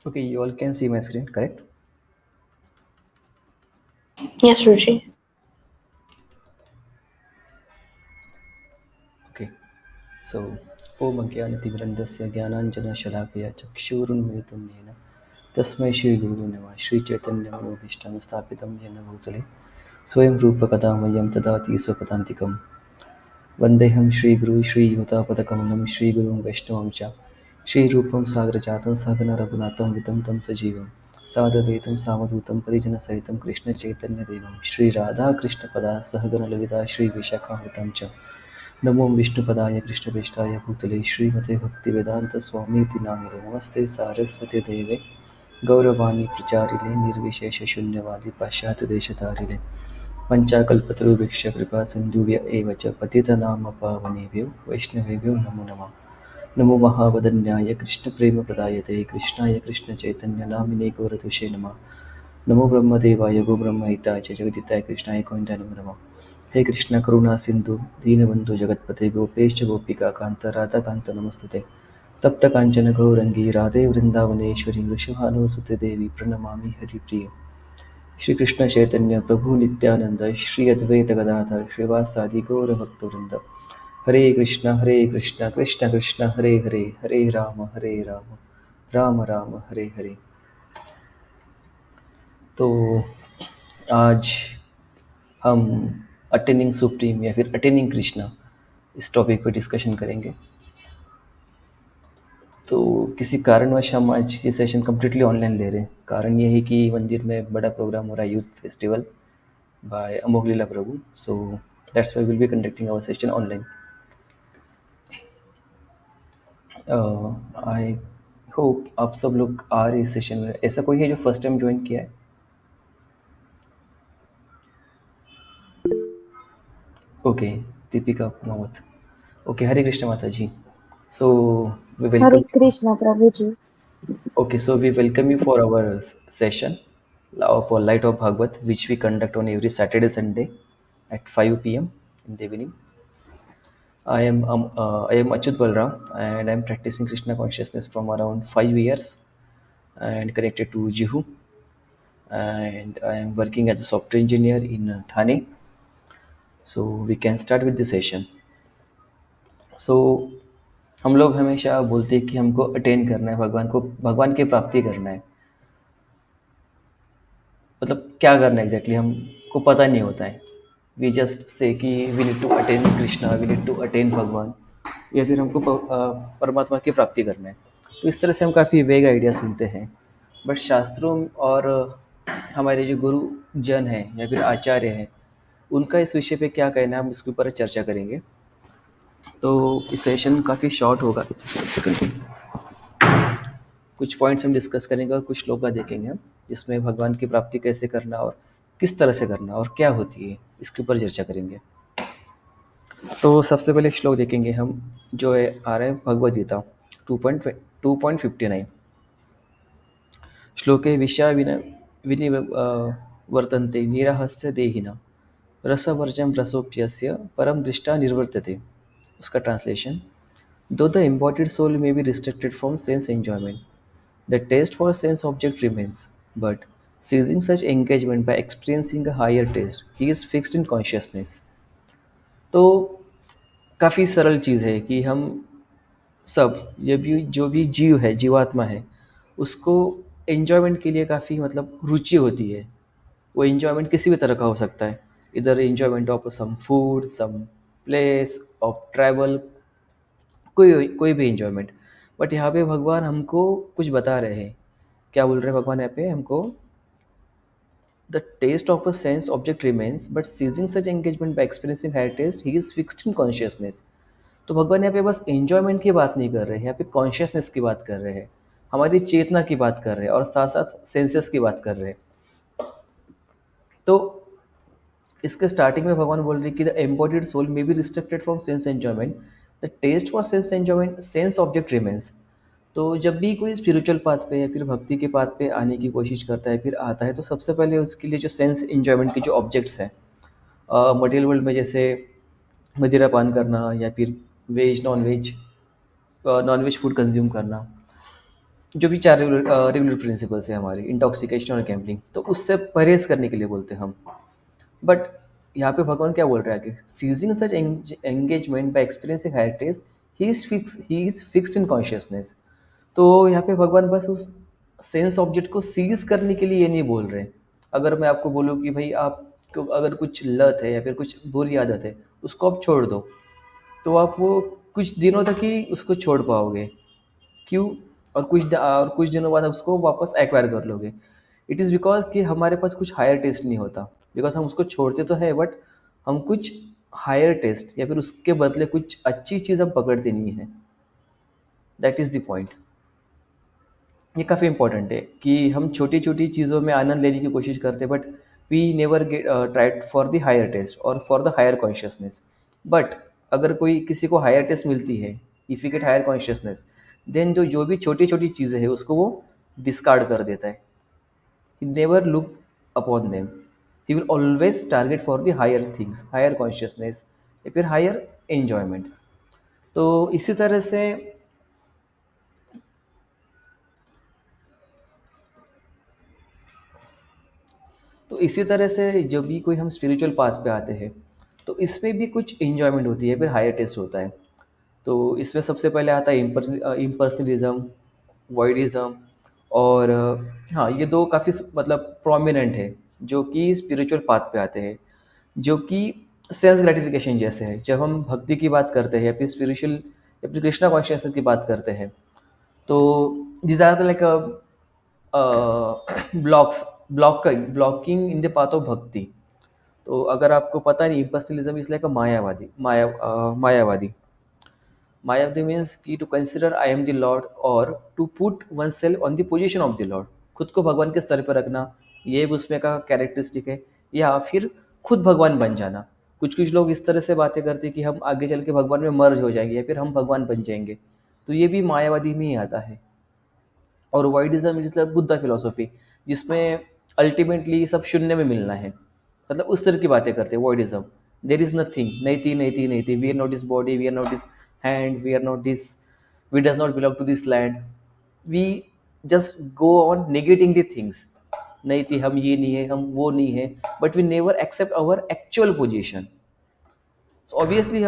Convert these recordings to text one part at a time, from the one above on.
Okay, you all can see my screen, correct? Yes, Ruchi. Okay. So, Om Ajnanatimirandasya Jnananjana Chakshurunmilitam Yena Tasmai Shri Guru Namah Shri Chaitanya Manobhishtam Sthapitam Yena Bhutale Swayam Rupa Kadamayam Tadati Swakatantikam Vandeham Shri Guru Shri Yutapadakamalam Shri Guru Vaishnavam Cha Shri Rupam Sagrajatam Sahagana Raghunatham Vitam Tam Sajivam Sadavaitam Samadutam Parijana Sahitam Krishna Chaitanya Devam Shri Radha Krishna Pada Sahagana Lalita Shri Vishakhamritam Cha नमो विष्णुपदाय कृष्णप्रेष्ठाय भूतले श्रीमते भक्तिवेदान्तस्वामीति नामिने नमस्ते सारस्वते देवे गौरवाणी प्रचारिणे निर्विशेषशून्यवादी पाश्चात्यदेशतारिणे पञ्चाकल्पतरुभिक्ष कृपासिन्धुभ्य एव च पतितनामपावनेभ्यो वैष्णवेभ्यो नमो नमः नमो महावदन्याय कृष्णप्रेमप्रदायते कृष्णाय कृष्णचैतन्यनामिने गौरतुषे नमः नमो ब्रह्मदेवाय गोब्रह्महिताय च जगदिताय कृष्णाय गोविन्दाय नमो नमः हे कृष्ण करुणा सिंधु दीनबंधु जगतपते गोपेश गोपिका कांत राधा कांत नमस्तुते तप्त कांचन गौरंगी राधे वृंदावनेश्वरी वृषभानुसुते देवी प्रणमामि हरिप्रिय श्री कृष्ण चैतन्य प्रभु नित्यानंद श्री अद्वैत गदाधर श्रीवासादि गौर भक्तवृंद हरे कृष्ण कृष्ण कृष्ण हरे हरे राम राम राम हरे हरे। तो आज हम अटेनिंग सुप्रीम या फिर अटेनिंग कृष्णा इस टॉपिक पर डिस्कशन करेंगे। तो किसी कारणवश हम आज ये सेशन कम्प्लीटली ऑनलाइन ले रहे हैं। कारण ये है कि मंदिर में बड़ा प्रोग्राम हो रहा है, youth festival by Amogh Lila Prabhu. So that's why will be conducting our session online. I hope आप सब लोग आ रहे इस सेशन में। ऐसा कोई है जो फर्स्ट टाइम ज्वाइन किया है? ओके, दीपिका कुमावत। ओके, हरे कृष्ण माता जी। So we Hare welcome you. Krishna, Prabhuji. Okay, so we welcome you for our session for Light of Bhagavad, which we conduct on every Saturday, Sunday at 5 p.m. in the evening. I am Achyut Balram, and I am practicing Krishna consciousness from around 5 years and connected to Jihu. And I am working as a software engineer in Thane. So we can start with the session. So हम लोग हमेशा बोलते हैं कि हमको attain करना है, भगवान की प्राप्ति करना है। मतलब क्या करना है एग्जैक्टली हमको पता नहीं होता है। वी जस्ट से कि we need to attain Krishna, we need to attain Bhagwan, या फिर हमको परमात्मा की प्राप्ति करना है। तो इस तरह से हम काफ़ी वेग आइडिया सुनते हैं। बट शास्त्रों और हमारे जो गुरु जन हैं या फिर आचार्य हैं, उनका इस विषय पे क्या कहना है, हम इसके ऊपर चर्चा करेंगे। तो इस सेशन काफ़ी शॉर्ट होगा, कुछ पॉइंट्स हम डिस्कस करेंगे और कुछ श्लोका देखेंगे हम, जिसमें भगवान की प्राप्ति कैसे करना और किस तरह से करना और क्या होती है, इसके ऊपर चर्चा करेंगे। तो सबसे पहले एक श्लोक देखेंगे हम, जो है आ रहा है भगवद गीता 2.59। श्लोके विषया वर्तन्ते निराहस्य देहिना रसवर्जम रसोप्यस्य परम दृष्टा निर्वर्तते। उसका ट्रांसलेशन: दो the embodied soul may be restricted from sense enjoyment, the taste for sense object remains, but seizing such engagement by experiencing a higher taste, he is fixed in consciousness। तो काफ़ी सरल चीज़ है कि हम सब, जो भी जीव है, जीवात्मा है, उसको एन्जॉयमेंट के लिए काफ़ी मतलब रुचि होती है। वो एन्जॉयमेंट किसी भी तरह का हो सकता है, इधर enjoyment of some food, some place, of travel, कोई भी एन्जॉयमेंट। बट यहाँ पे भगवान हमको कुछ बता रहे हैं। क्या बोल रहे हैं भगवान यहाँ पे हमको? The taste of a sense object remains, but ceasing such engagement by experiencing higher taste, he is fixed in consciousness. तो भगवान यहाँ पे बस एन्जॉयमेंट की बात नहीं कर रहे हैं, यहाँ पे कॉन्शियसनेस की बात कर रहे हैं, हमारी चेतना की बात कर रहे हैं, और साथ साथ सेंसेस की बात कर रहे हैं। तो इसके स्टार्टिंग में भगवान बोल रहे हैं कि the embodied soul may be restricted from sense enjoyment, the taste for sense enjoyment, sense object remains. तो जब भी कोई स्पिरिचुअल पाथ पे या फिर भक्ति के पाथ पे आने की कोशिश करता है, फिर आता है, तो सबसे पहले उसके लिए जो सेंस एन्जॉयमेंट के जो ऑब्जेक्ट्स हैं मटेरियल वर्ल्ड में, जैसे मदिरा पान करना या फिर veg non veg food consume करना, जो भी 4 रेगुलर प्रिंसिपल्स हैं हमारे इंटॉक्सिकेशन और गैम्बलिंग, तो उससे परहेज़ करने के लिए बोलते हैं हम। बट यहाँ पे भगवान क्या बोल रहा है कि ceasing such engagement by experiencing higher taste, he is fixed in consciousness. तो यहाँ पे भगवान बस उस सेंस ऑब्जेक्ट को सीज करने के लिए ये नहीं बोल रहे। अगर मैं आपको बोलूँ कि भाई आपको अगर कुछ लत है या फिर कुछ बुरी आदत है, उसको आप छोड़ दो, तो आप वो कुछ दिनों तक ही उसको छोड़ पाओगे। क्यों? और कुछ दिनों बाद आप उसको वापस एक्वायर कर लोगे। इट इज़ बिकॉज कि हमारे पास कुछ हायर टेस्ट नहीं होता। बिकॉज हम उसको छोड़ते तो है, बट हम कुछ हायर टेस्ट या फिर उसके बदले कुछ अच्छी चीज़ हम पकड़ते नहीं हैं। That is the point. ये काफ़ी इंपॉर्टेंट है कि हम छोटी छोटी चीज़ों में आनंद लेने की कोशिश करते हैं, but we never get tried for the higher taste और for the higher consciousness. But अगर कोई किसी को हायर टेस्ट मिलती है, if you get higher consciousness, then जो जो भी छोटी छोटी चीज़ें हैं उसको वो डिस्कार्ड कर देता है। He never look upon them. He will always target for the higher things, higher consciousness या फिर हायर एन्जॉयमेंट। तो इसी तरह से जब भी कोई हम स्पिरिचुअल पाथ पे आते हैं, तो इसमें भी कुछ एन्जॉयमेंट होती है, फिर हायर टेस्ट होता है। तो इसमें सबसे पहले आता है इम्पर्सनलिज्म, वॉइडिज्म। और हाँ, ये दो काफ़ी मतलब प्रोमिनेंट है, जो कि स्पिरिचुअल पाथ पे आते हैं, जो कि सेल्स ग्रेटिफिकेशन जैसे है। जब हम भक्ति की बात करते हैं या फिर स्पिरिचुअल या फिर कृष्णा कॉन्शियसनेस की बात करते हैं, तो these are the like blocks blocking in the path of bhakti. तो अगर आपको पता नहीं, पर्सनलिज्म इज लाइक अ मायावादी। मायावादी मीन्स कि to consider I am the lord, और to put oneself on the position of the lord. खुद को भगवान के स्तर पर रखना, ये एक उसमें का कैरेक्टरिस्टिक है। या फिर खुद भगवान बन जाना। कुछ कुछ लोग इस तरह से बातें करते हैं कि हम आगे चल के भगवान में मर्ज हो जाएंगे या फिर हम भगवान बन जाएंगे। तो ये भी मायावादी में ही आता है। और वाइडिज्म इज लाइक बुद्धा फिलोसॉफी, जिसमें अल्टीमेटली सब शून्य में मिलना है। मतलब उस तरह की बातें करते हैं वाइडिज्म। देर इज नथिंग, नहीं थी नहीं थी नहीं थी, we are not this body, we are not this hand, we are not this, we does not belong to this land. We just go on negating the things. नहीं थी, हम ये नहीं है, हम वो नहीं है, but we never accept our actual position. So obviously,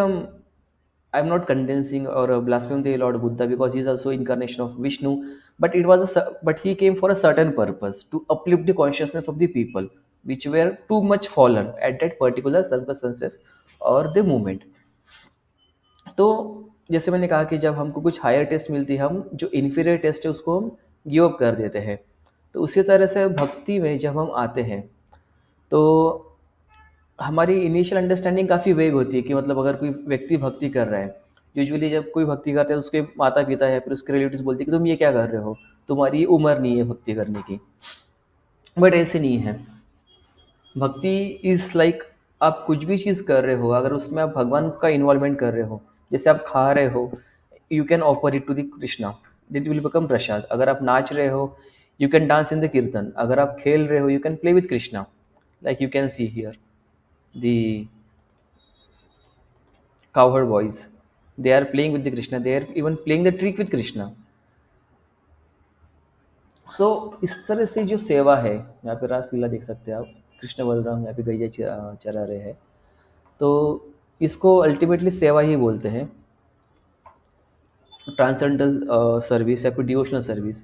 I'm not condensing or blaspheming the Lord Buddha, because he is also incarnation of Vishnu. But he came for a certain purpose, to uplift the consciousness of the people, which were too much fallen at that particular circumstances or the moment. तो जैसे मैंने कहा कि जब हमको कुछ higher taste मिलती है, हम जो इन्फीरियर टेस्ट है उसको हम गिव अप कर देते हैं। तो उसी तरह से भक्ति में जब हम आते हैं, तो हमारी इनिशियल अंडरस्टैंडिंग काफ़ी वेग होती है कि मतलब अगर कोई व्यक्ति भक्ति कर रहा है, यूजुअली जब कोई भक्ति करता है, उसके माता पिता या फिर उसके रिलेटिव्स बोलते हैं कि तुम ये क्या कर रहे हो, तुम्हारी उम्र नहीं है भक्ति करने की। बट ऐसे नहीं है। भक्ति इज़ लाइक, आप कुछ भी चीज़ कर रहे हो, अगर उसमें आप भगवान का इन्वॉल्वमेंट कर रहे हो, जैसे आप खा रहे हो, you can offer it to the Krishna, that will become prasad. अगर आप नाच रहे हो, you can dance in the kirtan. अगर आप खेल रहे हो, you can play with Krishna, like you can see here the cowherd boys. They are playing with the Krishna. They are even playing the trick with Krishna. सो इस तरह से जो सेवा है, यहाँ पे रासलीला देख सकते हैं आप, कृष्ण बलराम यहाँ पे गैया चरा रहे हैं। तो इसको अल्टीमेटली सेवा ही बोलते हैं, ट्रांसेंडेंटल सर्विस या फिर डिवोशनल सर्विस।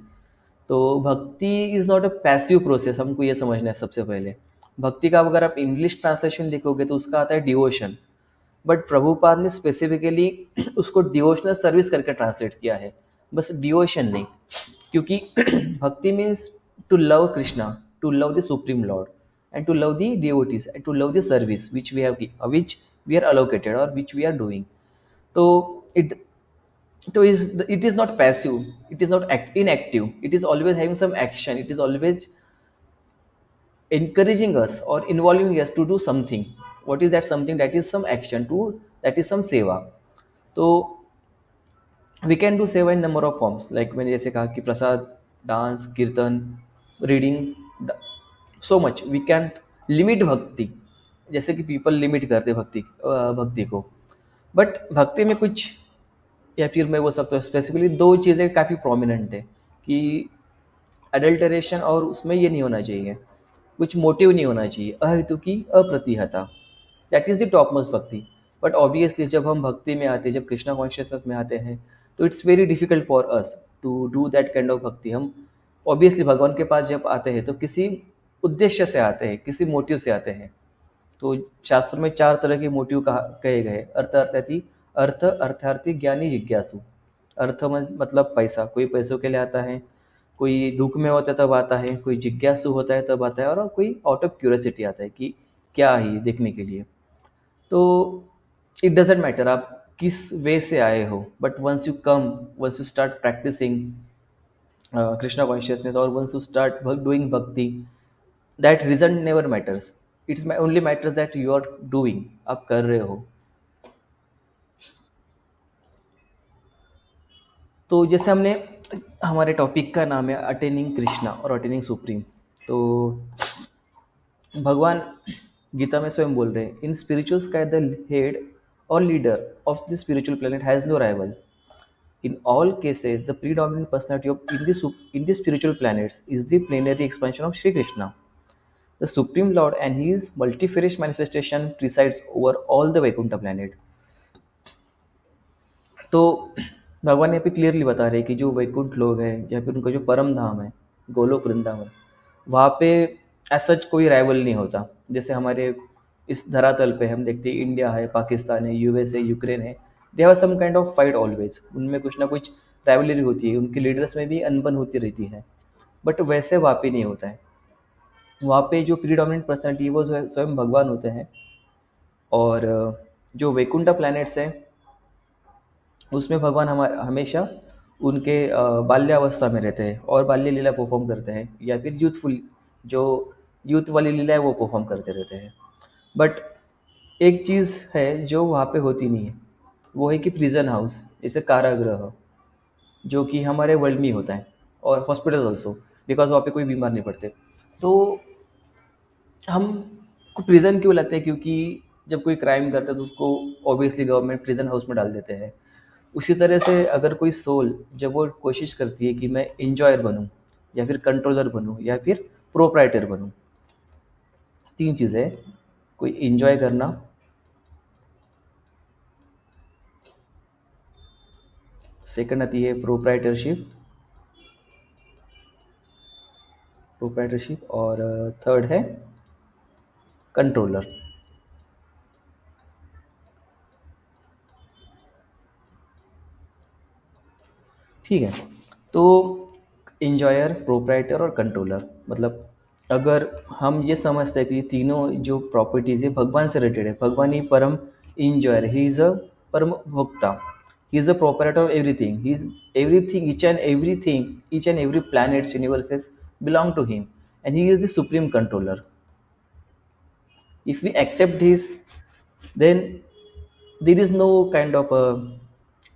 तो भक्ति is not a passive process, हमको ये समझना है सबसे पहले। भक्ति का अगर आप इंग्लिश ट्रांसलेशन देखोगे तो उसका आता है डिवोशन। बट प्रभुपाद ने स्पेसिफिकली उसको डिवोशनल सर्विस करके ट्रांसलेट किया है, बस डिवोशन नहीं। क्योंकि bhakti means to love Krishna, to love the supreme lord, and to love the devotees, and to love the service which we are allocated और विच वी आर डूइंग। तो it it is not passive, it is not inactive, it is always having some action, it is always encouraging us or involving us to do something. What is that something? That is some action to, that is some seva. तो we can do seva in number of forms, like मैंने जैसे कहा कि prasad, dance, kirtan, reading, so much we can limit bhakti, जैसे कि people limit करते भक्ति को। बट भक्ति में कुछ, या फिर मैं वो सब, तो स्पेसिफिकली दो चीज़ें काफ़ी प्रोमिनेंट है। कि अडल्टरेशन और उसमें ये नहीं होना चाहिए, कुछ मोटिव नहीं होना चाहिए, अहेतु की अप्रतिहता, that is the topmost bhakti. But obviously जब हम भक्ति में आते हैं, जब कृष्णा कॉन्शियसनेस में आते हैं, तो it's very difficult for us to do that kind of bhakti. हम ऑब्वियसली भगवान के पास जब आते हैं तो किसी उद्देश्य से आते हैं, किसी मोटिव से आते हैं। तो शास्त्र में 4 तरह के मोटिव कहे गए, अर्थ अर्थार्थी ज्ञानी जिज्ञासु। अर्थ मतलब पैसा, कोई पैसों के लिए आता है, कोई दुख में होता है तब आता है, कोई जिज्ञासु होता है तब आता है, और कोई आउट ऑफ क्यूरियोसिटी आता है कि क्या है ये देखने के लिए। तो इट डजेंट मैटर आप किस वे से आए हो, but once you start practicing Krishna consciousness, और once you start doing bhakti, that result never matters, it's only matters that you are doing, आप कर रहे हो। तो जैसे हमने, हमारे टॉपिक का नाम है अटेनिंग कृष्णा और अटेनिंग सुप्रीम। तो भगवान गीता में स्वयं बोल रहे हैं, in spiritual sky the head और leader of the spiritual planet has no rival. In all cases, the predominant personality in the spiritual planets is the plenary expansion of Sri Krishna. The Supreme Lord and his multifarious manifestation presides over all the Vaikuntha planet. तो भगवान यहाँ पे clearly बता रहे हैं कि जो वैकुंठ लोग हैं, या फिर उनका जो परम धाम है, गोलोक वृंदावन, वहाँ पे सच कोई राइवल नहीं होता। जैसे हमारे इस धरातल पे हम देखते हैं, इंडिया है, पाकिस्तान है, यूएस है, यूक्रेन है, they have some kind of fight always, उनमें कुछ ना कुछ राइवलरी होती है, उनके लीडर्स में भी अनबन होती रहती है। बट वैसे वहाँ पे नहीं होता है। वहाँ पे जो प्रीडोमिनेंट पर्सनैलिटी है वो स्वयं भगवान होते हैं। और जो वैकुंठा प्लैनेट्स हैं, उसमें भगवान हमारा हमेशा उनके बाल्यावस्था में रहते हैं और बाल्य लीला परफॉर्म करते हैं, या फिर यूथफुल जो यूथ वाली लीला है वो परफॉर्म करते रहते हैं। बट एक चीज़ है जो वहाँ पे होती नहीं है, वो है कि प्रिजन हाउस, जैसे कारागृह, जो कि हमारे वर्ल्ड में ही होता है, और हॉस्पिटल ऑल्सो, बिकॉज वहाँ पे कोई बीमार नहीं पड़ते। तो हमको प्रिजन क्यों लगता है? क्योंकि जब कोई क्राइम करता है तो उसको ऑब्वियसली गवर्नमेंट प्रिजन हाउस में डाल देते हैं। उसी तरह से अगर कोई सोल जब वो कोशिश करती है कि मैं इंजॉयर बनूं, या फिर कंट्रोलर बनूं, या फिर प्रोप्राइटर बनूं, 3 चीज़ें, कोई इंजॉय करना, सेकंड आती है प्रोप्राइटरशिप, और थर्ड है कंट्रोलर। ठीक है। तो इंजॉयर, प्रोप्राइटर और कंट्रोलर, मतलब अगर हम ये समझते हैं कि ये तीनों जो प्रॉपर्टीज़ है भगवान से रिलेटेड है, भगवान ही परम इंजॉयर, ही इज़ अ परम भोक्ता, he is a proprietor of everything, he is everything, each and every planets universes belong to him, and he is the supreme controller. If we accept this, then there is no kind of a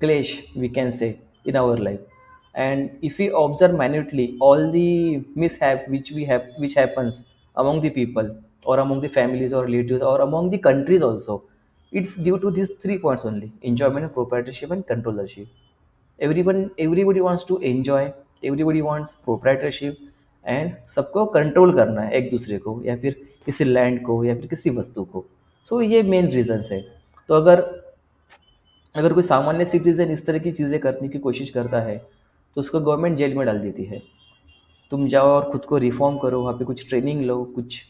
clash, we can say, in our life. And if we observe minutely all the mishap which happens among the people, or among the families or relatives, or among the countries also, it's due to these 3 points only: enjoyment, proprietorship, and controllership. Everybody wants to enjoy, everybody wants proprietorship, and सबको control करना है, एक दूसरे को, या फिर किसी land को, या फिर किसी वस्तु को। सो ये मेन रीजंस है। तो अगर अगर कोई सामान्य सिटीजन इस तरह की चीज़ें करने की कोशिश करता है, तो उसको गवर्नमेंट जेल में डाल देती है। तुम जाओ और खुद को रिफॉर्म करो, वहाँ पे कुछ ट्रेनिंग लो, कुछ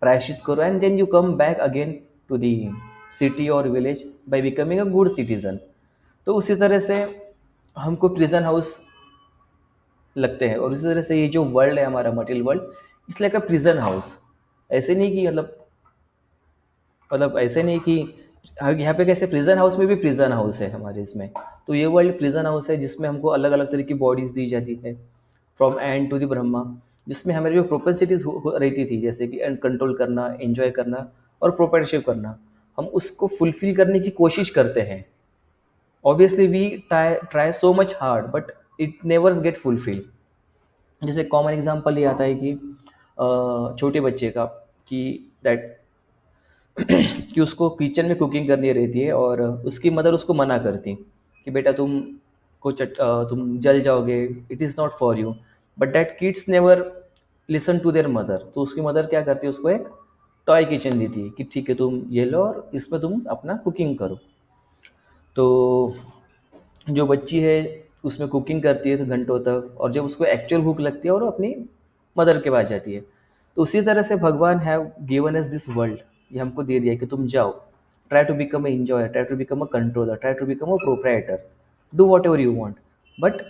प्रायश्चित करो, and then you come back again to the city और village by becoming a good citizen. तो उसी तरह से हमको प्रिजन हाउस लगते हैं, और उसी तरह से ये जो वर्ल्ड है हमारा, material world, it's like a prison house. ऐसे नहीं कि मतलब ऐसे नहीं कि यहाँ पे कैसे, प्रिजन हाउस में भी प्रिजन हाउस है हमारे इसमें। तो ये वर्ल्ड प्रिजन हाउस है, जिसमें हमको अलग अलग तरह की बॉडीज दी जाती है, from end to the Brahma, जिसमें हमारी जो प्रोपेंसिटीज रहती थी, जैसे कि कंट्रोल करना, एंजॉय करना और प्रोपेंशिप करना, हम उसको फुलफिल करने की कोशिश करते हैं। Obviously we try so much hard, but it nevers get fulfil. जैसे कॉमन एग्जांपल ये आता है कि छोटे बच्चे का, कि दैट कि उसको किचन में कुकिंग करनी रहती है, और उसकी मदर उसको मना करती कि बेटा तुम तुम जल जाओगे, it is not for you. But that kids never listen to their mother. तो उसकी मदर क्या करती है, उसको एक टॉय किचन देती है कि ठीक है तुम ये लो और इसमें तुम अपना कुकिंग करो। तो जो बच्ची है उसमें कुकिंग करती है तो घंटों तक, और जब उसको एक्चुअल भूख लगती है और वो अपनी मदर के पास जाती है। तो उसी तरह से Bhagwan have given us this world, ये हमको दे दिया है कि तुम जाओ, try to become a enjoyer, try to become a controller, try to become a proprietor, do whatever you want, but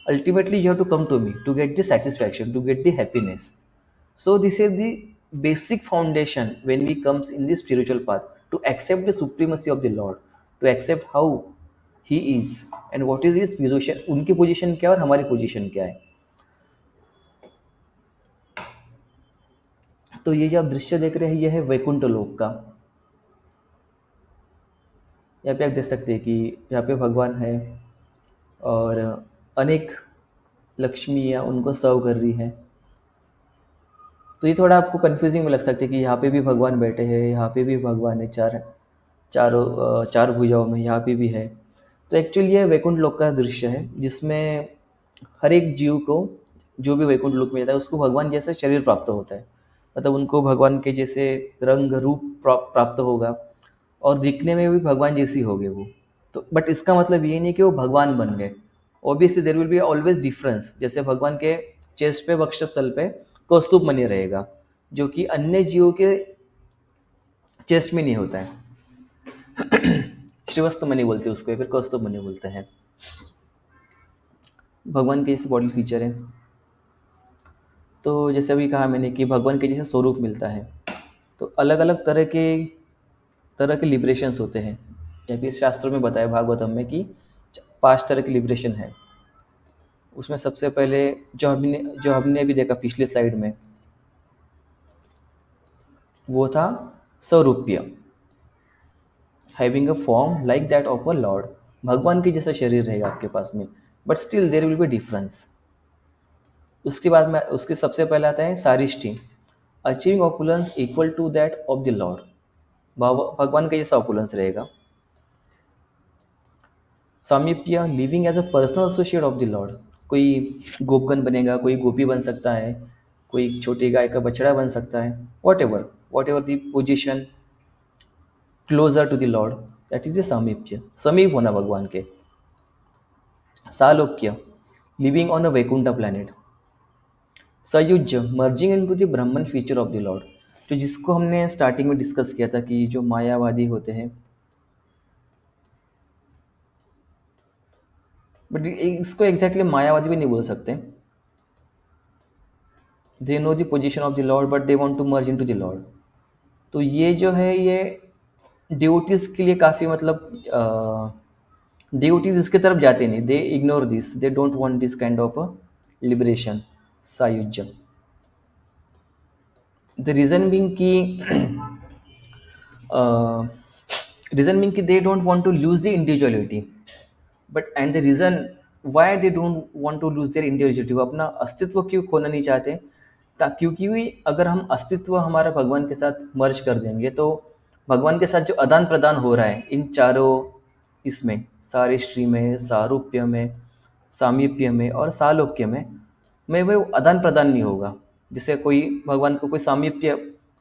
ultimately you have to come to me to get the satisfaction, to get the happiness. So this is the basic foundation when we comes in the spiritual path, to accept the supremacy of the Lord, to accept how he is and what is his position, उनकी position क्या है और हमारी position क्या है। तो ये जो आप दृश्य देख रहे हैं ये है वैकुंठ लोक का। यहाँ पे आप देख सकते हैं कि यहाँ पे भगवान है और अनेक लक्ष्मियाँ उनको सर्व कर रही हैं। तो ये थोड़ा आपको कंफ्यूजिंग में लग सकता है कि यहाँ पे भी भगवान बैठे हैं, यहाँ पे भी भगवान है, चार भुजाओं में यहाँ पे भी है। तो एक्चुअली ये वैकुंठ लोक का दृश्य है जिसमें हर एक जीव को, जो भी वैकुंठ लोक में जाता है उसको भगवान जैसा शरीर प्राप्त होता है। मतलब उनको भगवान के जैसे रंग रूप प्राप्त होगा और दिखने में भी भगवान जैसी होगी वो। तो बट इसका मतलब ये नहीं कि वो भगवान बन गए। Obviously there will be always difference. जैसे भगवान के चेस्ट पे, वक्षस्थल पे कौस्तुभ मणि रहेगा, जो कि अन्य जीवों के चेस्ट में नहीं होता है। श्रीवत्स मणि बोलते हैं उसको या फिर कौस्तुभ मणि बोलते हैं। भगवान के जैसे बॉडी फीचर है। तो जैसे अभी कहा मैंने कि भगवान के जैसे स्वरूप मिलता है। तो अलग अलग तरह के लिबरेशंस होते हैं। या फिर शास्त्रों में बताया भागवतम में कि 5 तरह के लिबरेशन है। उसमें सबसे पहले जो हमने अभी देखा पिछले स्लाइड में, वो था स्वरूप्य, having a form like that of a lord. भगवान के जैसा शरीर रहेगा आपके पास में, but still there will be difference. उसके बाद में उसके सबसे पहले आता है सारिष्टी, achieving opulence equal to that of the lord. भगवान का जैसा ऑपुलेंस रहेगा। सामीप्य, living as a personal associate of the lord. कोई गोपगन बनेगा, कोई गोपी बन सकता है, कोई छोटी गाय का बछड़ा बन सकता है, whatever the position closer to the lord, that is the सामीप्य, समीप होना भगवान के। सालोक्य, living on a Vaikuntha planet. सयुज्य, merging into the Brahman feature of the lord, तो जिसको हमने स्टार्टिंग में डिस्कस किया था कि जो मायावादी होते हैं, बट इसको एग्जैक्टली मायावादी भी नहीं बोल सकते। They know the position of the lord but they want to merge into the lord. तो ये जो है ये डिवोटीज के लिए काफ़ी मतलब डिवोटीज इसके तरफ जाते नहीं, they ignore this, they don't want this kind of liberation. सायुज्य, द रीजन बिंग की they don't want to lose the individuality, but and the reason why they don't want to lose their individuality, वो अपना अस्तित्व क्यों खोना नहीं चाहते। क्योंकि अगर हम अस्तित्व हमारा भगवान के साथ मर्ज कर देंगे तो भगवान के साथ जो आदान प्रदान हो रहा है इन चारों, इसमें सारिष्टी में, सारूप्य में, सामीप्य में और सालोक्य में वो आदान प्रदान नहीं होगा। जैसे कोई भगवान को कोई सामीप्य,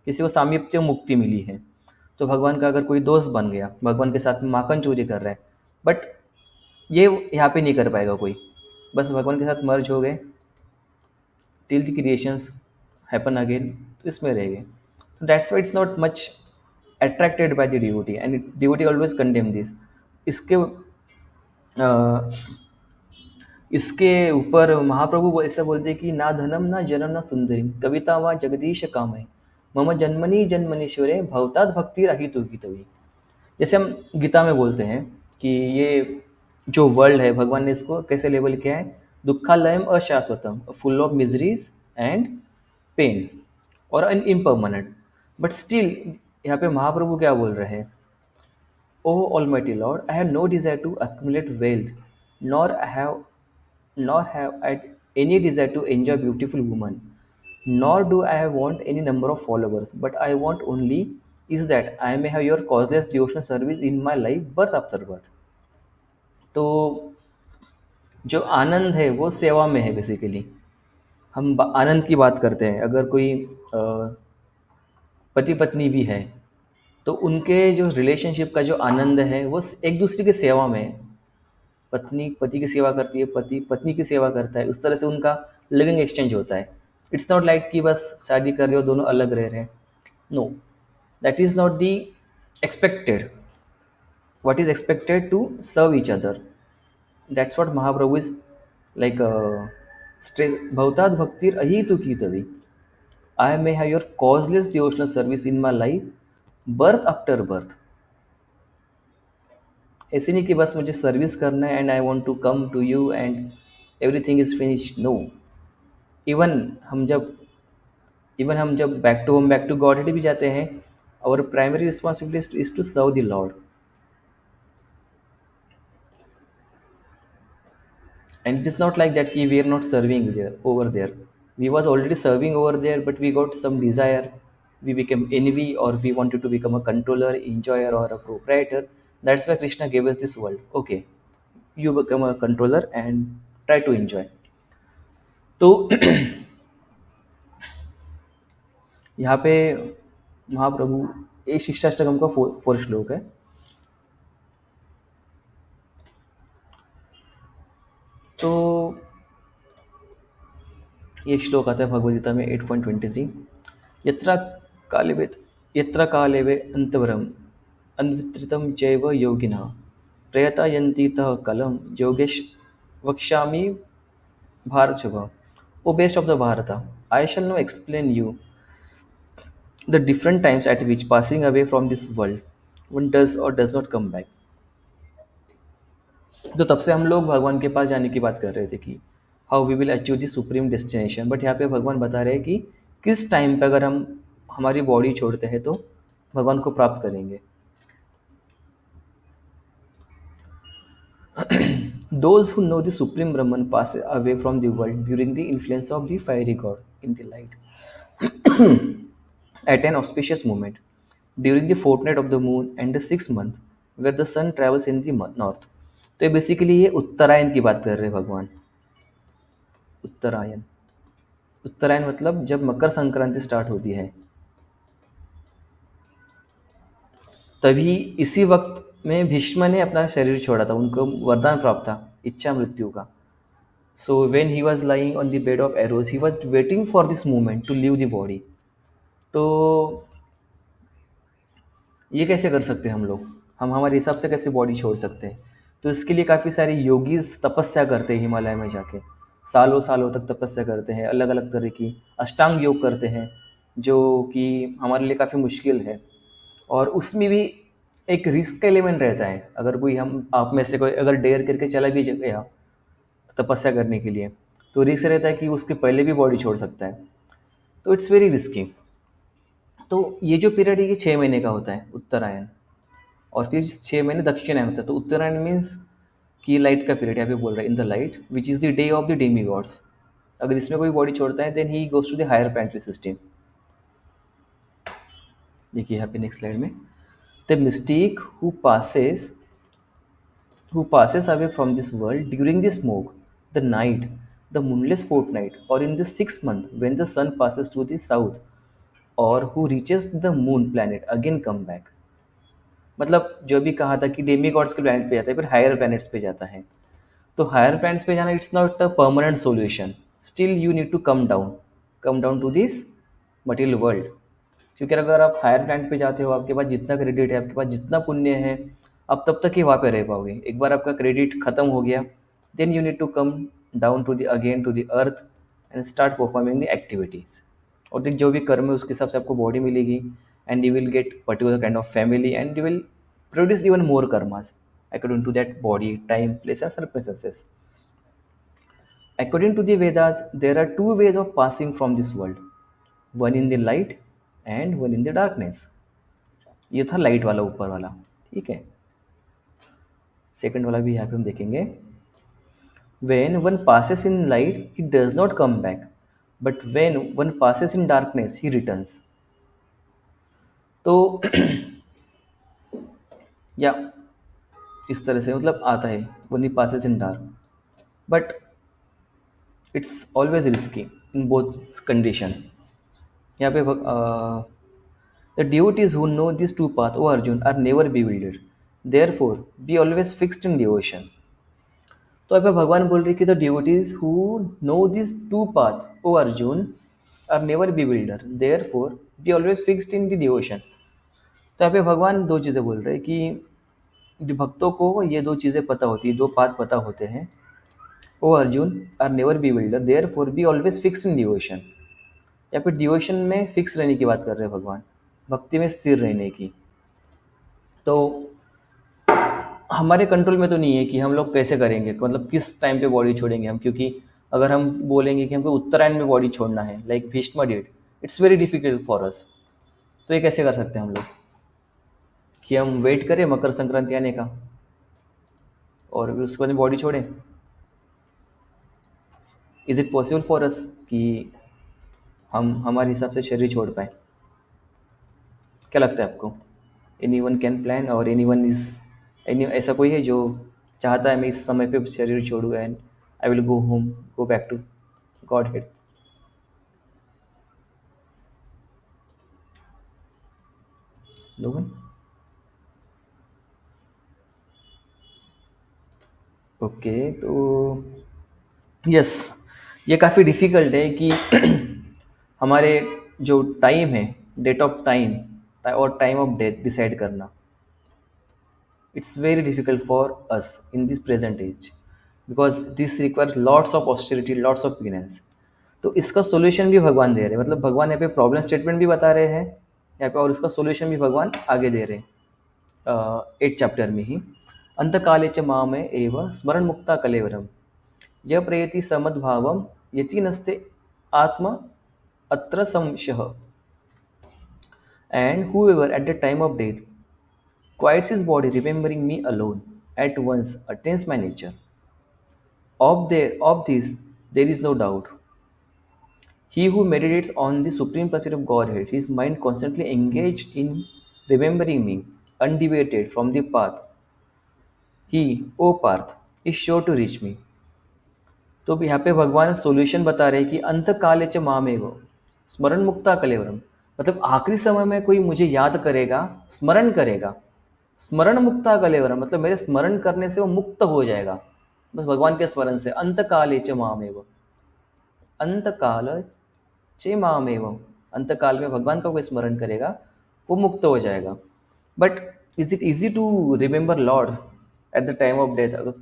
किसी को सामीप्य मुक्ति मिली है, तो भगवान का अगर कोई दोस्त बन गया, भगवान के साथ में माखन चोरी कर रहा है, बट ये यहाँ पे नहीं कर पाएगा कोई। बस भगवान के साथ मर्ज हो गए, till the creations happen again, तो इसमें रहेंगे। तो that's why it's not much attracted by the devotee and devotee always condemn this. इसके अ, इसके ऊपर महाप्रभु ऐसा बोलते हैं कि ना धनम ना जनम ना सुंदरी, कविता व जगदीश कामय, मम जन्मनि जन्मनीश्वरे भवताद भक्ति रही तो तभी। जैसे हम गीता में बोलते हैं कि ये जो वर्ल्ड है भगवान ने इसको कैसे लेबल किया है, दुखालयम अशाश्वतम, full of miseries and pain और अन इम्परमानेंट। बट स्टिल यहाँ पे महाप्रभु क्या बोल रहे हैं, O almighty lord, I have no desire to accumulate wealth, nor have nor have I any desire to enjoy beautiful woman, nor do I want any number of followers, but I want only is that I may have your causeless devotional service in my life birth after birth. तो जो आनंद है वो सेवा में है basically. हम आनंद की बात करते हैं, अगर कोई पति पत्नी भी है, तो उनके जो रिलेशनशिप का जो आनंद है वो एक दूसरे की सेवा में है। पत्नी पति की सेवा करती है, पति पत्नी की सेवा करता है, उस तरह से उनका लिविंग एक्सचेंज होता है। इट्स नॉट लाइक कि बस शादी कर रहे हो दोनों अलग रह रहे हैं। No, that is not the expected. What is expected to serve each other. That's what Mahaprabhu is like bhavtat bhaktir ahitu ki tavi. I may have your causeless devotional service in my life, birth after birth. ऐसे नहीं कि बस मुझे service करना है and I want to come to you and everything is finished. No, even हम जब even हम जब back to home back to God भी जाते हैं, our primary responsibility is to serve the Lord. And it is not like that we are not serving there over there. We was already serving over there, but we got some desire. We became envy, or we wanted to become a controller, enjoyer, or a proprietor. That's why Krishna gave us this world. Okay, you become a controller and try to enjoy. तो यहाँ पे महाप्रभु, ये शिक्षाष्टकम का four श्लोक है। तो ये श्लोक आता है भगवद गीता में 8.23। यत्र काले यत्र काले वे अंतवरम अन्वितृतम चैव योगिनः प्रयतायन्ति तः कलम योगेश वक्ष्यामि भारतशभ। O best of the Bharata, I shall now explain you the different times at which passing away from this world one does or does not come back. तो तब से हम लोग भगवान के पास जाने की बात कर रहे थे कि how we will achieve the supreme destination. But यहाँ पे भगवान बता रहे हैं कि किस टाइम पे अगर हम हमारी बॉडी छोड़ते हैं तो भगवान को प्राप्त करेंगे। Those who know the Supreme Brahman pass away from the world during the influence of the fiery god in the light at an auspicious moment during the fortnight of the moon and the 6th month where the sun travels in the north. तो ये basically ये उत्तरायण की बात कर रहे हैं भगवान। उत्तरायण, उत्तरायण मतलब जब मकर संक्रांति स्टार्ट होती है, तभी इसी वक्त में भीष्म ने अपना शरीर छोड़ा था, उनको वरदान प्राप्त था इच्छा मृत्यु का। So when he was lying on the bed of arrows, he was waiting for this moment to leave the body. तो ये कैसे कर सकते हैं हम लोग? हम हमारे हिसाब से कैसे बॉडी छोड़ सकते हैं? तो इसके लिए काफ़ी सारे योगीज तपस्या करते हैं हिमालय में जाके, सालों सालों तक तपस्या करते हैं, अलग अलग तरह की अष्टांग योग करते हैं, जो कि हमारे लिए काफ़ी मुश्किल है। और उसमें भी एक रिस्क का एलिमेंट रहता है। अगर कोई हम आप में से कोई अगर डेयर करके चला भी गया तपस्या करने के लिए, तो रिस्क रहता है कि उसके पहले भी बॉडी छोड़ सकता है। तो इट्स वेरी रिस्की। तो ये जो पीरियड है ये 6 महीने का होता है उत्तरायण, और फिर 6 महीने दक्षिणायन होता है। तो उत्तरायण मीन्स कि लाइट का पीरियड यहाँ पे बोल रहा है, in the light which is the day of the demi gods. अगर इसमें कोई बॉडी छोड़ता है then he goes to the higher planetary system. देखिए यहाँ पे नेक्स्ट स्लाइड में, the mistake who passes away from this world during the smoke, the night, the moonless fortnight, or in the 6th month when the sun passes to the south, or who reaches the moon planet again come back। मतलब जो भी कहा था कि Demi God's के planet पे जाता है फिर हायर प्लैनेट्स पे जाता है। तो हायर प्लैनेट्स पे जाना it's not a permanent solution, still you need to come down to this material world. क्योंकि अगर आप हायर प्लैनेट पे जाते हो, आपके पास जितना क्रेडिट है, आपके पास जितना पुण्य है, आप तब तक ही वहाँ पे रह पाओगे। एक बार आपका क्रेडिट खत्म हो गया, then you need to come down to the again to the earth and start performing the activities. और देख जो भी कर्म है उसके हिसाब से आपको बॉडी मिलेगी, and you will get particular kind of family and you will produce even more karmas according to that body, time, place, and circumstances. According to the Vedas, there are two ways of passing from this world, one in the light and one in the darkness. ये था light वाला ऊपर वाला, ठीक है। Second वाला भी यहाँ पे हम देखेंगे। When one passes in light, he does not come back, but when one passes in darkness, he returns. तो या इस तरह से मतलब आता है when he passes in dark। But it's always risky in both condition. यहाँ पे the devotees who know these two paths, O Arjun, are never bewildered. Therefore, be always fixed in devotion. तो यहाँ पे भगवान बोल रहे हैं कि the devotees who know this two path, O Arjun, are never be builder, therefore be always fixed in the devotion. तो यहाँ पे भगवान दो चीज़ें बोल रहे हैं कि जो भक्तों को ये दो चीज़ें पता होती है, दो पाथ पता होते हैं। O Arjun are never be builder, therefore be always fix in devotion. या फिर डिवोशन में फिक्स रहने की बात कर रहे हैं भगवान, भक्ति में स्थिर रहने की। तो हमारे कंट्रोल में तो नहीं है कि हम लोग कैसे करेंगे, मतलब किस टाइम पे बॉडी छोड़ेंगे हम, क्योंकि अगर हम बोलेंगे कि हमको उत्तरायण में बॉडी छोड़ना है, like Bhishma did, it's very difficult for अस। तो ये कैसे कर सकते हैं हम लोग कि हम वेट करें मकर संक्रांति आने का और फिर उसके बाद बॉडी छोड़ें? Is it possible for us कि हम हमारे हिसाब से शरीर छोड़ पाए? क्या लगता है आपको? एनी वन कैन प्लान और एनी वन इज, एनी ऐसा कोई है जो चाहता है मैं इस समय पे शरीर छोड़ूँ and I will go home, go back to Godhead? No one? Okay, तो यस, ये काफ़ी डिफ़िकल्ट है कि हमारे जो टाइम है, डेट ऑफ टाइम और टाइम ऑफ डेथ डिसाइड करना, it's very difficult for us in this present age, because this requires lots of austerity, lots of penance. तो इसका सोल्यूशन भी भगवान दे रहे हैं, मतलब भगवान यहाँ पे प्रॉब्लम स्टेटमेंट भी बता रहे हैं यहाँ पे, और इसका सोल्यूशन भी भगवान आगे दे रहे हैं 8 चैप्टर में ही। अंत काले च माम एव स्मरण मुक्ता कलेवरम यह प्रयति समद्भावम यति नस्ते आत्मा अत्र संशय, and whoever at the time of death quiets his body remembering me alone at once attains my nature. Of this there is no doubt. He who meditates on the supreme pursuit of Godhead, his mind constantly engaged in remembering me, undeviated from the path, he, O Parth, is sure to reach me. तो यहाँ पे भगवान solution बता रहे हैं कि अंत काले च मामेव स्मरण मुक्ता कलेवरम, मतलब आखिरी समय में कोई मुझे याद करेगा, स्मरण करेगा, स्मरण मुक्ता कलेवरम, मतलब मेरे स्मरण करने से वो मुक्त हो जाएगा, बस भगवान के स्मरण से। अंत काले च मामेव, अंत काल चे मामेव, अंत काल में भगवान का कोई स्मरण करेगा वो मुक्त हो जाएगा। But is it easy to remember lord at the time of death? अगर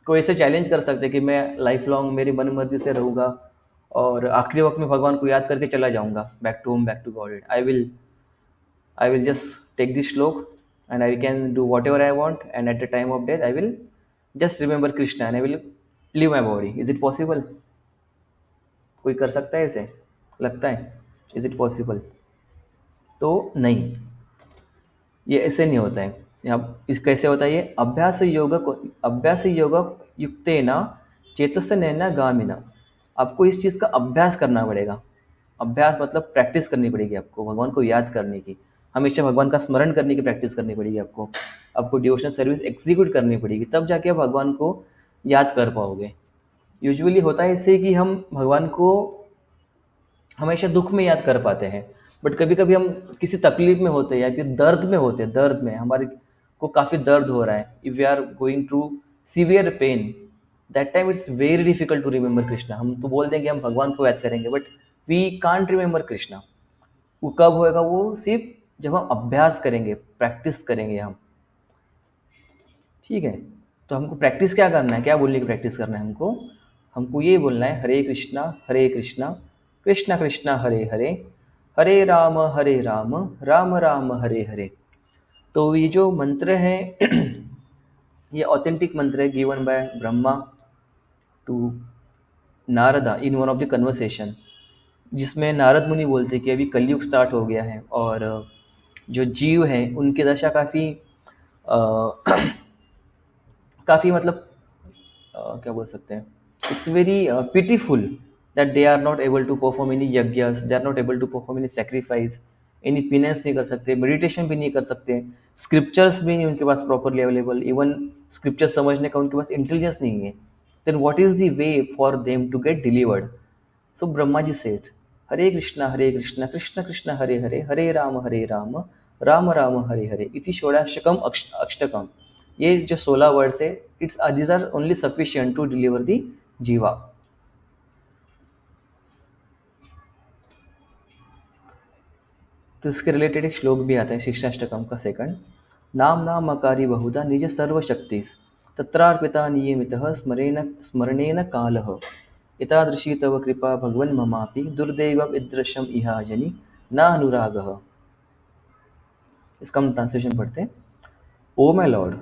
कोई ऐसे चैलेंज कर सकते कि मैं लाइफ लॉन्ग मेरी मन मर्जी से रहूँगा और आखिरी वक्त में भगवान को याद करके चला जाऊँगा back to home, back to God, I will just take this shlok and I can do whatever I want, and at the time of death I will just remember Krishna and I will leave my body. Is it possible? कोई कर सकता है ऐसे? लगता है? Is it possible? तो नहीं, ये ऐसे नहीं होता है। यहाँ इस कैसे होता है ये? अभ्यास योग युक्तेन चेतस्य गामिना, आपको इस चीज़ का अभ्यास करना पड़ेगा। अभ्यास मतलब प्रैक्टिस करनी पड़ेगी आपको भगवान को याद करने की, हमेशा भगवान का स्मरण करने की प्रैक्टिस करनी पड़ेगी आपको, आपको डिवोशनल सर्विस एग्जीक्यूट करनी पड़ेगी, तब जाके आप भगवान को याद कर पाओगे। यूजुअली होता है इससे कि हम भगवान को हमेशा दुख में याद कर पाते हैं, बट कभी कभी हम किसी तकलीफ में होते हैं या फिर दर्द में होते हैं, दर्द में हमारे को काफ़ी दर्द हो रहा है, if we are going through severe pain, that time it's very difficult to remember Krishna. हम तो बोल देंगे हम भगवान को याद करेंगे, but we can't remember Krishna. वो कब होएगा? वो सिर्फ जब हम अभ्यास करेंगे, प्रैक्टिस करेंगे हम। ठीक है, तो हमको प्रैक्टिस क्या करना है, क्या बोलने की प्रैक्टिस करना है हमको? हमको ये बोलना है हरे कृष्णा कृष्णा कृष्णा हरे हरे, हरे राम राम राम हरे हरे। तो ये जो मंत्र है ये ऑथेंटिक मंत्र है given by Brahma to Narada in one of the conversation, जिसमें नारद मुनि बोलते कि अभी कलयुग स्टार्ट हो गया है और जो जीव हैं उनकी दशा काफ़ी काफ़ी मतलब क्या बोल सकते हैं, it's very pitiful that they are not able to perform any यज्ञस, they are not able to perform any sacrifice, any penance नहीं कर सकते, मेडिटेशन भी नहीं कर सकते, स्क्रिप्चर्स भी नहीं उनके पास प्रॉपरली अवेलेबल, इवन स्क्रिप्चर्स समझने का उनके पास इंटेलिजेंस नहीं है। then what is the way for them to get delivered? So Brahmaji said, Hare Krishna, Krishna Krishna, Hare Hare, Hare Rama, Rama Rama, Hare Hare. इति षोडशकम अष्टकम. ये जो 16 वर्ड्स है, it's these are only sufficient to deliver the जीवा. तो इसके related एक श्लोक भी आता है शिक्षाष्टकम का सेकंड. नाम नाम अकारी बहुधा निज सर्वशक्ति तत्रार्पिता नियमितः स्मरणेन कालः एतादृशी तव कृपा भगवन् ममापि दुर्दैवम् ईदृशम् इहाजनि न अनुरागः. इसका हम ट्रांसलेशन पढ़ते हैं. Oh my Lord,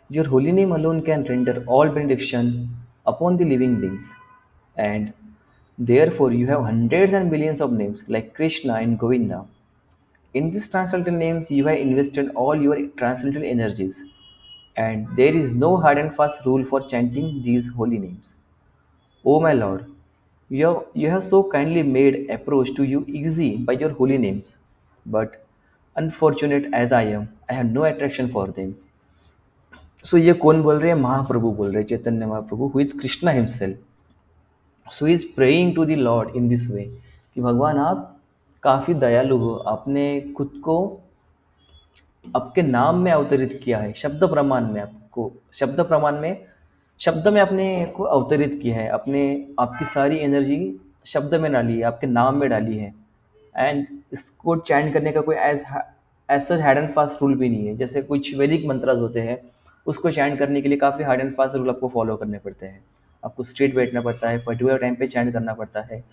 your holy name alone can render all benediction upon the living beings, and therefore you have hundreds and millions of names like Krishna and Govinda. In these transcendental names, you have invested all your transcendental energies, and there is no hard and fast rule for chanting these holy names. O my Lord, you have so kindly made approach to you easy by your holy names, but unfortunate as I am, I have no attraction for them. So ये कौन बोल रहे हैं? महाप्रभु बोल रहे हैं, Chaitanya Mahaprabhu, who is Krishna himself. So is praying to the lord in this way कि भगवान आप काफ़ी दयालु हो, आपने खुद को आपके नाम में अवतरित किया है, शब्द प्रमाण में आपको शब्द प्रमाण में शब्द में अपने को अवतरित किया है, अपने आपकी सारी एनर्जी शब्द में डाली है, आपके नाम में डाली है. एंड इसको चैंट करने का कोई as such hard and fast rule भी नहीं है. जैसे कुछ वैदिक मंत्रास होते हैं, उसको चैंट करने के लिए काफ़ी हार्ड एंड फास्ट रूल आपको फॉलो करने पड़ते हैं. आपको स्ट्रेट बैठना पड़ता है, पर्टिकुलर टाइम पे चैंट करना पड़ता है,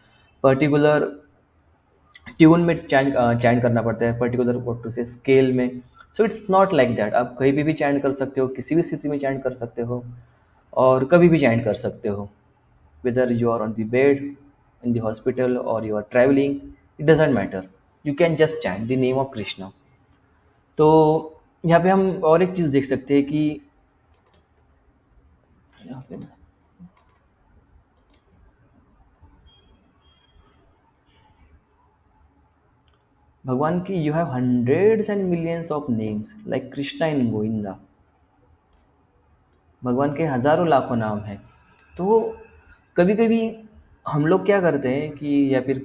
पर्टिकुलर ट्यून में चैंट चैंट करना पड़ता है, पर्टिकुलर व्हाट टू से स्केल में. So it's not like that. आप कहीं भी चैंट कर सकते हो, किसी भी स्थिति में चैंट कर सकते हो, और कभी भी चैंट कर सकते हो. Whether you are on the bed, in the hospital, और you are travelling, it doesn't matter. You can just chant the name of Krishna. तो यहाँ पे हम और एक चीज़ देख सकते हैं कि यहाँ पे भगवान की you have hundreds and millions of names like Krishna in Govinda. भगवान के हज़ारों लाखों नाम हैं. तो कभी कभी हम लोग क्या करते हैं कि, या फिर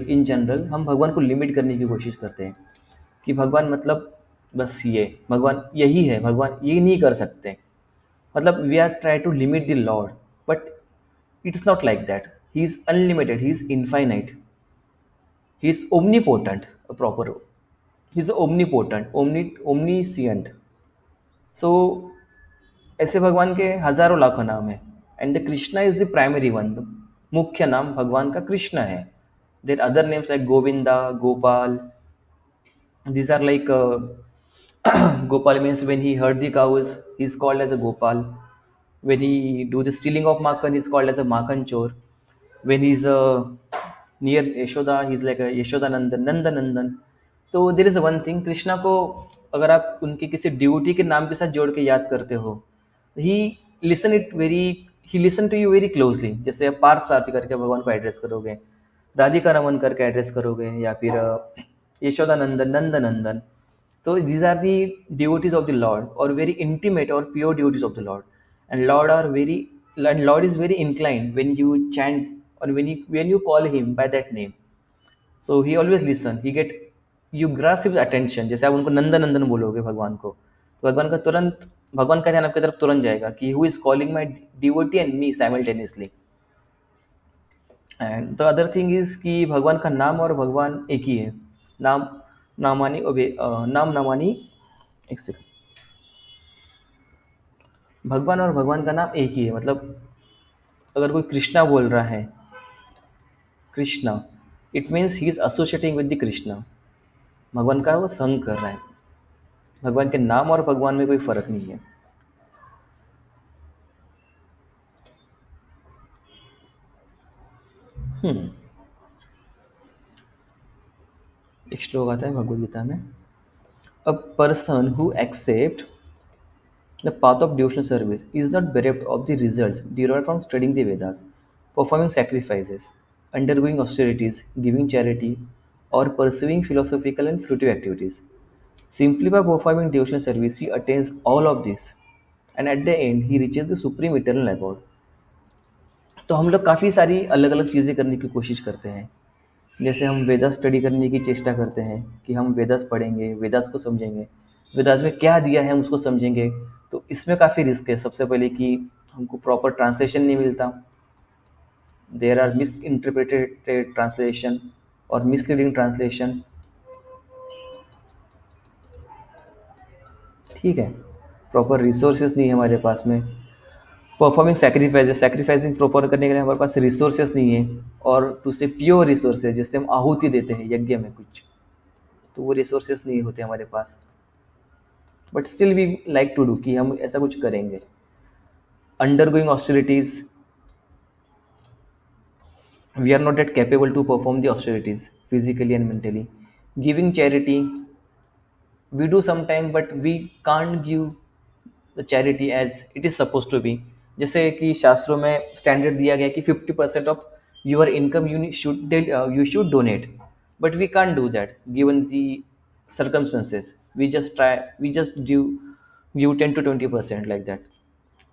इन जनरल हम भगवान को लिमिट करने की कोशिश करते हैं कि भगवान मतलब बस ये भगवान यही है, भगवान ये नहीं कर सकते. मतलब we are try to limit the lord, but it's not like that. He is unlimited, he is infinite, he is omnipotent. Proper, he is omnipotent, omniscient. So ऐसे भगवान के हजारों लाखों नाम हैं. And the Krishna is the primary one. मुख्य नाम भगवान का कृष्ण है. Then other names like Govinda, Gopal, these are like Gopal means when he herd the cows, he is called as a Gopal. When he do the stealing of Makhan, he is called as a Makhan Chor. When he is near Yashoda, he is like a Yashoda Nandan, Nanda Nandan. तो there is one thing, Krishna को अगर आप उनके किसी duty के नाम के साथ जोड़ के याद करते हो, he listen it very he listen to you very closely. जैसे आप पार्थ सारथी करके भगवान को एड्रेस करोगे, राधिका रमन करके एड्रेस करोगे, या फिर यशोदा नंदन, नंद नंदन. तो these are the devotees of the Lord, or very intimate or pure devotees of the Lord. And Lord is very inclined when you chant, or when you call him by that name. So he always listen, you grasp his attention. जैसे आप उनको नंदन नंदन बोलोगे भगवान को, तो भगवान का ध्यान आपकी तरफ तुरंत जाएगा कि who is calling my devotee and me simultaneously. And the other thing is कि भगवान का नाम और भगवान एक ही है. नाम नामानी नाम नामानी, एक सेकंड, भगवान और भगवान का नाम एक ही है. मतलब अगर कोई कृष्णा बोल रहा है, Krishna, it means he is associating with the Krishna. भगवान का वो संग कर रहा है. भगवान के नाम और भगवान में कोई फर्क नहीं है. एक श्लोक आता है भगवद गीता में, a person who accept the path of devotional service is not bereft of the results derived from studying the Vedas, performing sacrifices, undergoing austerities, giving charity, or pursuing philosophical and fruitive activities. Simply by performing devotional service, he attains all of this, and at the end, he reaches the supreme eternal abode. तो हम लोग काफ़ी सारी अलग अलग चीज़ें करने की कोशिश करते हैं। जैसे हम वेदास स्टडी करने की चेष्टा करते हैं कि हम वेदास पढ़ेंगे, वेदास को समझेंगे, वेदास में क्या दिया है हम उसको समझेंगे। तो इसमें काफ़ी रिस्क है। सबसे पहले कि हमको प्रॉपर ट्रांसलेशन नहीं मिलता, there are misinterpreted translation और मिसलीडिंग ट्रांसलेशन। ठीक है, प्रॉपर रिसोर्सेज नहीं है हमारे पास में। परफॉर्मिंग सेक्रीफाइस, सेक्रीफाइसिंग प्रॉपर करने के लिए हमारे पास रिसोर्सेज नहीं है। और टू से प्योर रिसोर्सेज, जिससे हम आहुति देते हैं यज्ञ में कुछ, तो वो रिसोर्सेज नहीं होते हमारे पास। But still we like to do, कि हम ऐसा कुछ करेंगे। Undergoing austerities, we are not yet capable to perform the austerities physically and mentally. Giving charity, we do sometime, but we can't give the charity as it is supposed to be. जैसे कि शास्त्रों में standard दिया गया है कि 50% of your income you should donate, but we can't do that given the circumstances. We just give 10 to 20% like that.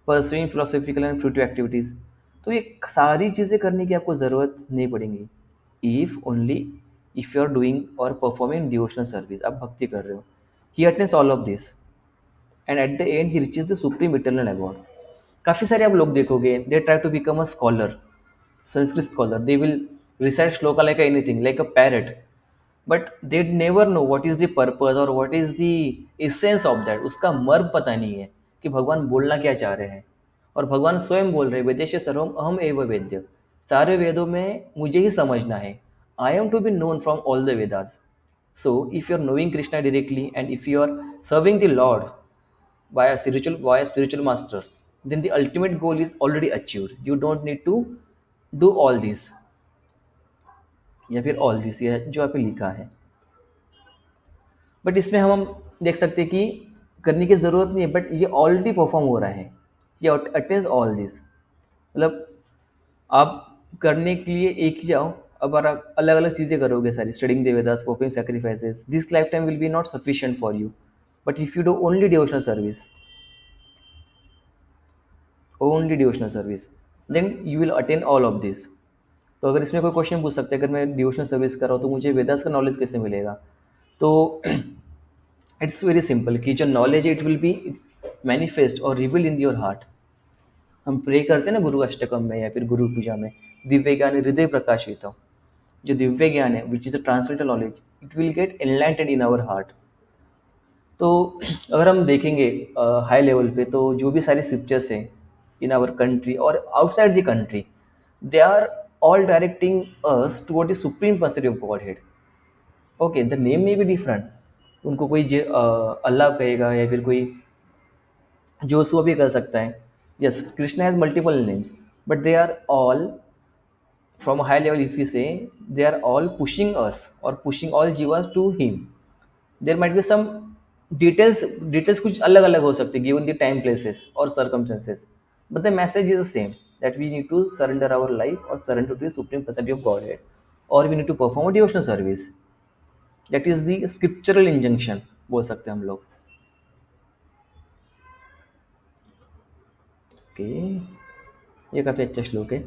Pursuing philosophical and fruitive activities, तो ये सारी चीज़ें करने की आपको ज़रूरत नहीं पड़ेंगी if only if you are doing और परफॉर्मिंग डिवोशनल सर्विस। आप भक्ति कर रहे हो, he attends all of this and at the end he reaches the supreme eternal award. काफ़ी सारे आप लोग देखोगे, they try to become a scholar, Sanskrit scholar, they will recite shloka like anything, like a parrot, but they never know what is the purpose और what is the essence of that. उसका मर्म पता नहीं है कि भगवान बोलना क्या चाह रहे हैं। और भगवान स्वयं बोल रहे हैं, वेदेश सर्वम अहम एव वेद्य, सारे वेदों में मुझे ही समझना है। I am to be known from all the Vedas. So if you are knowing Krishna directly and if you are serving the lord by a spiritual master, then the ultimate goal is already achieved. You don't need to do all this, या फिर all this, या जो यहाँ पे लिखा है। But इसमें हम देख सकते हैं कि करने की ज़रूरत नहीं है, बट ये ऑलरेडी परफॉर्म हो रहा है, ये अटेंस ऑल दिस। मतलब आप करने के लिए एक ही जाओ, अब अगर आप अलग अलग चीज़ें करोगे सारी, studying the Vedas, performing sacrifices, this life time will be not sufficient for you. But if you do only devotional service, then you will attain all of this. तो अगर इसमें कोई क्वेश्चन पूछ सकते हैं, अगर मैं डिवोशनल सर्विस कर रहा हूँ तो मुझे वेदास का नॉलेज कैसे मिलेगा? तो इट्स वेरी सिंपल कि जो नॉलेज है इट विल बी मैनिफेस्ट और रिवील इन योर हार्ट। हम प्रे करते हैं ना गुरु अष्टकम में या फिर गुरु पूजा में, दिव्य ज्ञान हृदय प्रकाशित हो। जो दिव्य ज्ञान है which is a translated knowledge, it will get enlighted in our heart. तो अगर हम देखेंगे हाई लेवल पे, तो जो भी सारी स्क्रिप्चर्स हैं इन आवर कंट्री और outside the country, they are all directing us toward the supreme perspective of Godhead. Okay, the name में भी डिफरेंट, उनको कोई अल्लाह कहेगा या फिर कोई जोशुआ भी कर सकता है। Yes, Krishna has multiple names, but they are all from a high level. If we say, they are all pushing us or pushing all jivas to him. There might be some details कुछ अलग अलग हो सकते हैं given the time, places or circumstances, but the message is the same, that we need to surrender our life or surrender to the supreme personality of Godhead, or we need to perform a devotional service. That is the scriptural injunction बोल सकते हैं हम लोग। Okay, ये काफ़ी अच्छा श्लोक है।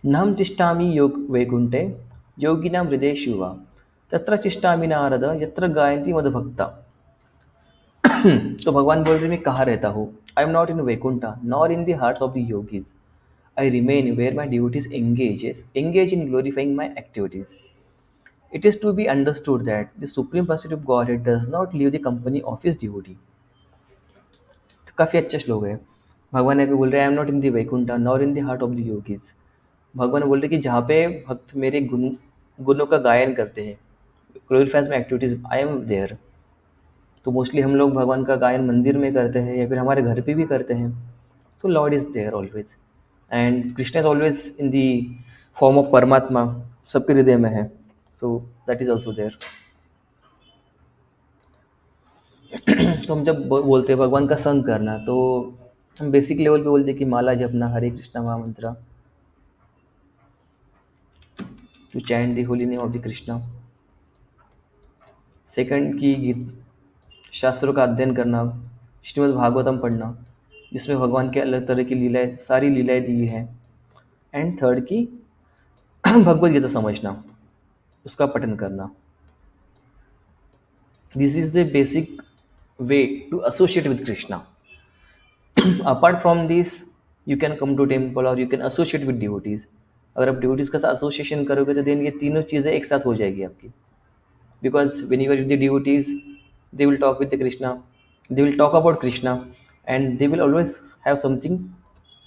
नहम तिष्ठामि योग वैकुंठे योगिनाम हृदय शिवा, तत्र तिष्ठामि नारद यत्र गायन्ति मदभक्ता। तो भगवान बोल रहे, मैं कहाँ रहता हूँ? I am not in Vaikuntha nor in the hearts of the yogis. I remain where my devotees engage in glorifying my activities. It is to be understood that the Supreme Personality of Godhead does not leave the company of his devotee. तो काफ़ी अच्छा श्लोक है। भगवान यहाँ पे बोल रहे हैं, आई am not in the Vaikuntha nor in the heart of the yogis. भगवान बोल रहे कि जहाँ पे भक्त मेरे गुणों का गायन करते हैं, glorifies my activities, I am there. तो मोस्टली हम लोग भगवान का गायन मंदिर में करते हैं या फिर हमारे घर पे भी करते हैं। तो lord is there always, and Krishna is always in the form of Paramatma, सबके हृदय में है। So that is also there. तो हम जब बोलते हैं भगवान का संग करना, तो हम बेसिक लेवल पे बोलते हैं कि माला जपना, हरे कृष्णा महामंत्र, to chant the holy name of the Krishna. Second की शास्त्रों का अध्ययन करना, श्रीमद् भागवतम पढ़ना, जिसमें भगवान के अलग तरह की लीलाएँ, सारी लीलाएँ दी हैं। एंड थर्ड की भगवद गीता समझना, उसका पठन करना. This is the basic way to associate with Krishna. Apart from this, you can come to temple or you can associate with devotees. अगर आप डिवोटीज के साथ एसोसिएशन करोगे तो देन ये तीनों चीज़ें एक साथ हो जाएगी आपकी. Because when you are with the devotees, they will talk with the Krishna, they will talk about Krishna, and they will always have something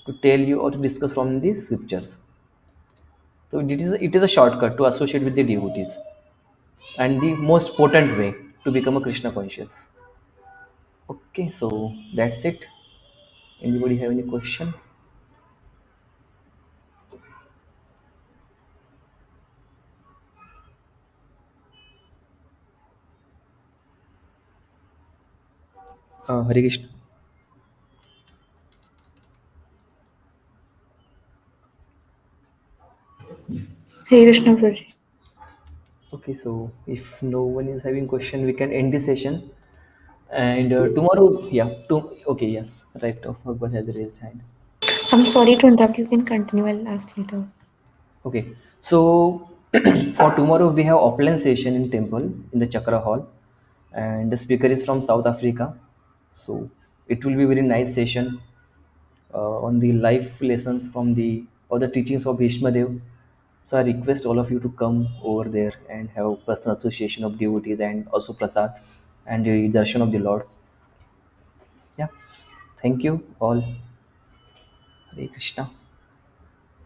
to tell you or to discuss from the scriptures. So it is a shortcut to associate with the devotees and the most potent way to become a Krishna conscious. Okay, so that's it. Anybody have any question? Hare Krishna. Hare Krishna Prabhuji. Okay, so if no one is having question, we can end this session. And tomorrow, yeah, okay, yes, right. Bhagwan has raised hand. I'm sorry to interrupt. You can continue. I'll ask later. Okay, so for tomorrow we have offline session in temple in the Chakra Hall, and the speaker is from South Africa. So it will be very nice session on the life lessons from the other teachings of Bhishma Dev. So I request all of you to come over there and have personal association of devotees and also prasad and the darshan of the Lord. Yeah, thank you all. Hare Krishna.